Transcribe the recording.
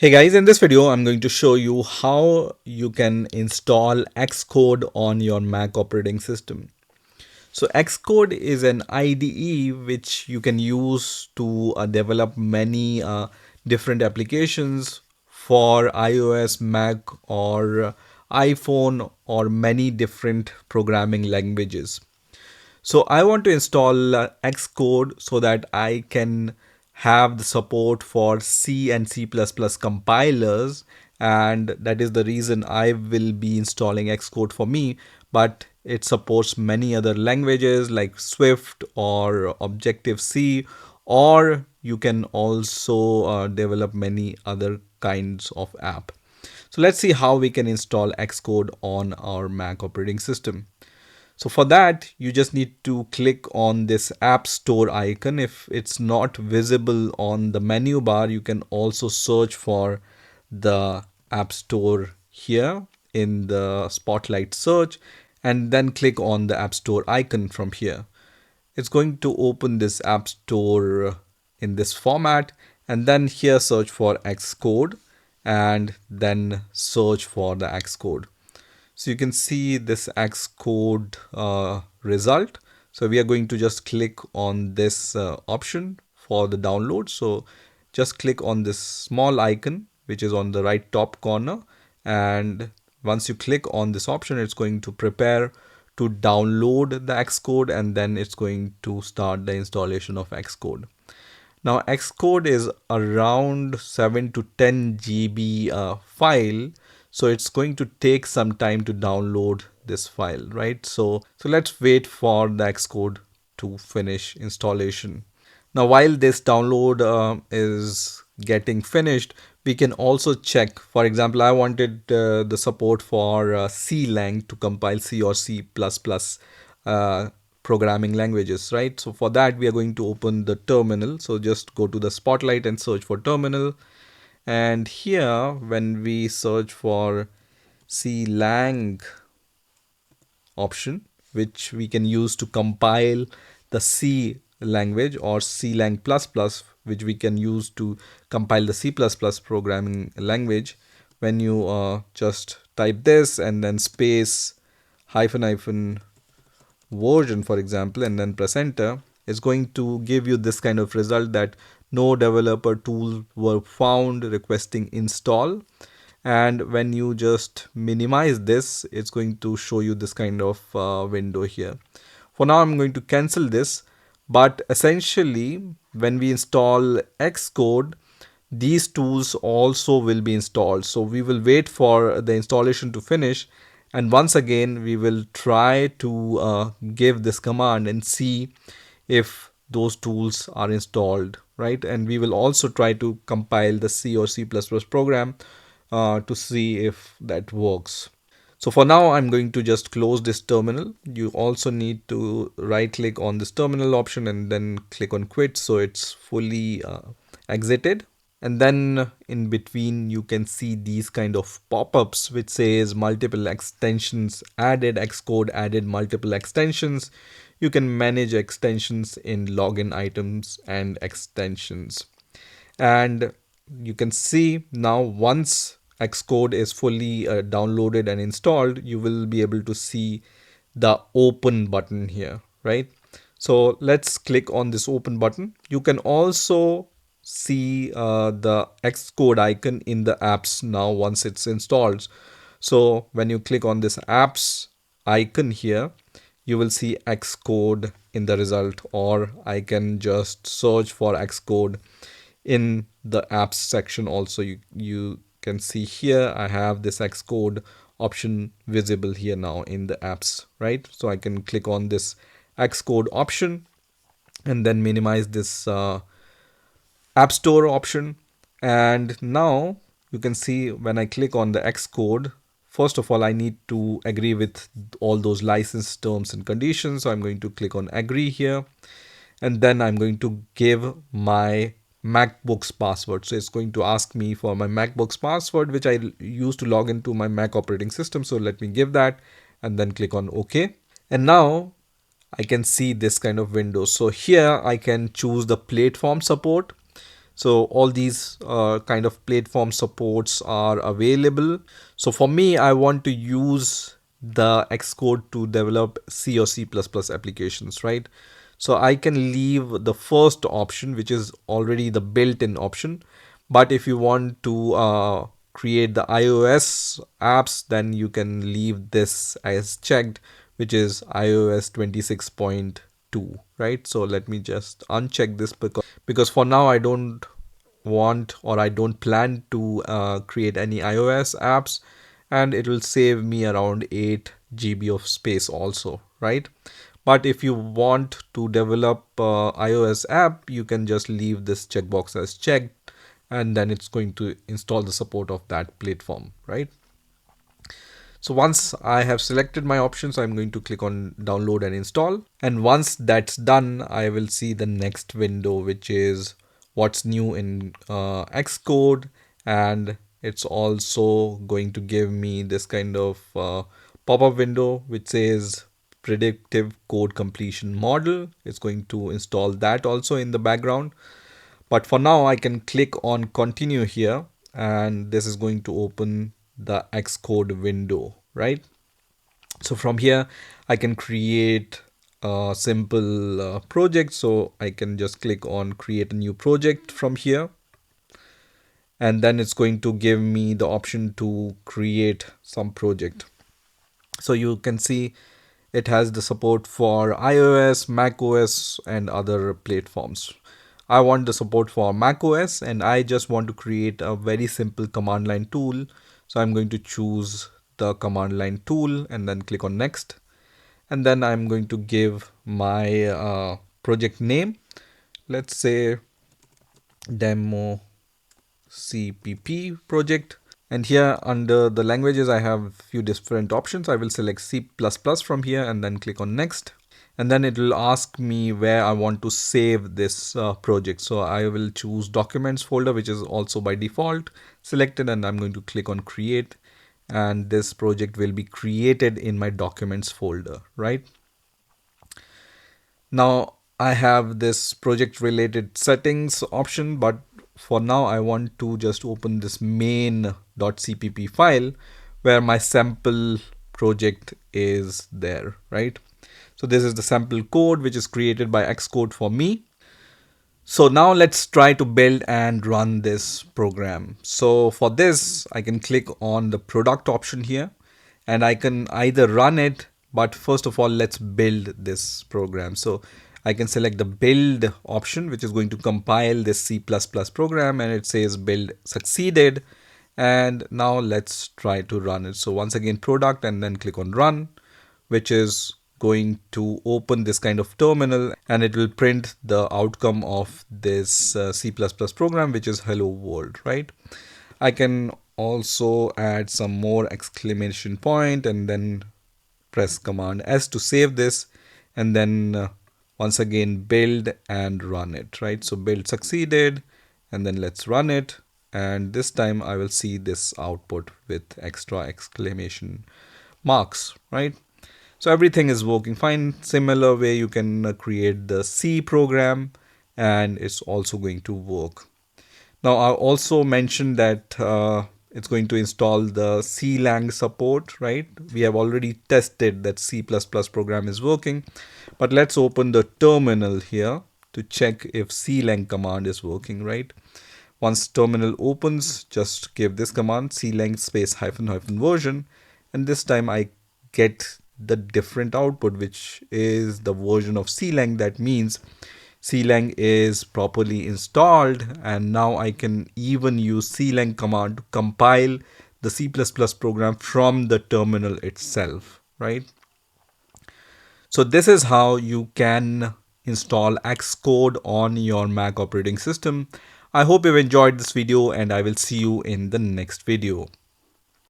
Hey guys, in this video I'm going to show you how you can install Xcode on your Mac operating system. So Xcode is an IDE which you can use to develop many different applications for iOS, Mac or iPhone or many different programming languages. So I want to install Xcode so that I can have the support for C and C++ compilers, and that is the reason I will be installing Xcode for me, but it supports many other languages like Swift or Objective-C, or you can also develop many other kinds of app. So let's see how we can install Xcode on our Mac operating system. So for that, you just need to click on this App Store icon. If it's not visible on the menu bar, you can also search for the App Store here in the Spotlight search and then click on the App Store icon from here. It's going to open this App Store in this format, and then here search for Xcode and then search for the Xcode. So you can see this Xcode result. So we are going to just click on this option for the download. So just click on this small icon which is on the right top corner, and once you click on this option, it's going to prepare to download the Xcode, and then it's going to start the installation of Xcode. Now Xcode is around 7 to 10 GB file, so it's going to take some time to download this file, right? So let's wait for the Xcode to finish installation. Now while this download is getting finished, we can also check. For example, I wanted the support for Clang to compile C or C++ uh, programming languages, right? So for that, we are going to open the terminal. So just go to the Spotlight and search for terminal. And here, when we search for Clang option, which we can use to compile the C language, or Clang++, which we can use to compile the C++ programming language. When you just type this and then space hyphen version, for example, and then press enter, is going to give you this kind of result that no developer tools were found requesting install. And when you just minimize this, it's going to show you this kind of window here. For now, I'm going to cancel this, but essentially when we install Xcode, these tools also will be installed. So we will wait for the installation to finish, and once again we will try to give this command and see if those tools are installed, right? And we will also try to compile the C or C++ program to see if that works. So for now, I'm going to just close this terminal. You also need to right click on this terminal option and then click on quit, so it's fully exited. And then in between, you can see these kind of pop-ups which says multiple extensions added, Xcode added multiple extensions. You can manage extensions in login items and extensions. And you can see now, once Xcode is fully downloaded and installed, you will be able to see the open button here, right? So let's click on this open button. You can also see the Xcode icon in the apps now once it's installed. So when you click on this apps icon here, you will see Xcode in the result, or I can just search for Xcode in the apps section. Also, you can see here I have this Xcode option visible here now in the apps, right? So I can click on this Xcode option and then minimize this App Store option. And now you can see when I click on the Xcode, first of all, I need to agree with all those license terms and conditions. So I'm going to click on agree here. And then I'm going to give my MacBook's password. So it's going to ask me for my MacBook's password, which I use to log into my Mac operating system. So let me give that and then click on OK. And now I can see this kind of window. So here I can choose the platform support. So all these kind of platform supports are available. So for me, I want to use the Xcode to develop C or C++ applications, right? So I can leave the first option, which is already the built-in option. But if you want to create the iOS apps, then you can leave this as checked, which is iOS 26.2, right? So let me just uncheck this because for now I don't want or I don't plan to create any iOS apps, and it will save me around 8 GB of space also, right? But if you want to develop iOS app, you can just leave this checkbox as checked, and then it's going to install the support of that platform, right? So once I have selected my options, I'm going to click on download and install. And once that's done, I will see the next window, which is what's new in Xcode. And it's also going to give me this kind of pop-up window, which says predictive code completion model. It's going to install that also in the background. But for now, I can click on continue here, and this is going to open the Xcode window, right? So from here, I can create a simple project. So I can just click on create a new project from here. And then it's going to give me the option to create some project. So you can see it has the support for iOS, macOS, and other platforms. I want the support for macOS, and I just want to create a very simple command line tool. So I'm going to choose the command line tool and then click on next. And then I'm going to give my project name. Let's say demo CPP project. And here under the languages, I have few different options. I will select C++ from here and then click on next. And then it will ask me where I want to save this project. So I will choose documents folder, which is also by default selected, and I'm going to click on create. And this project will be created in my documents folder, right? Now I have this project related settings option, but for now I want to just open this main.cpp file where my sample project is there, right? So this is the sample code which is created by Xcode for me. So now let's try to build and run this program. So for this, I can click on the product option here and I can either run it, but first of all, let's build this program. So I can select the build option, which is going to compile this C++ program, and it says build succeeded. And now let's try to run it. So once again, product and then click on run, which is going to open this kind of terminal, and it will print the outcome of this C++ program, which is hello world, right? I can also add some more exclamation point and then press command S to save this, and then once again build and run it, right? So build succeeded, and then let's run it, and this time I will see this output with extra exclamation marks, right? So everything is working fine. Similar way you can create the C program, and it's also going to work. Now I also mentioned that it's going to install the Clang support, right? We have already tested that C++ program is working, but let's open the terminal here to check if Clang command is working, right? Once terminal opens, just give this command clang space hyphen hyphen version, and this time I get the different output, which is the version of Clang. That means Clang is properly installed, and now I can even use Clang command to compile the C++ program from the terminal itself, right? So this is how you can install Xcode on your Mac operating system. I hope you've enjoyed this video, and I will see you in the next video.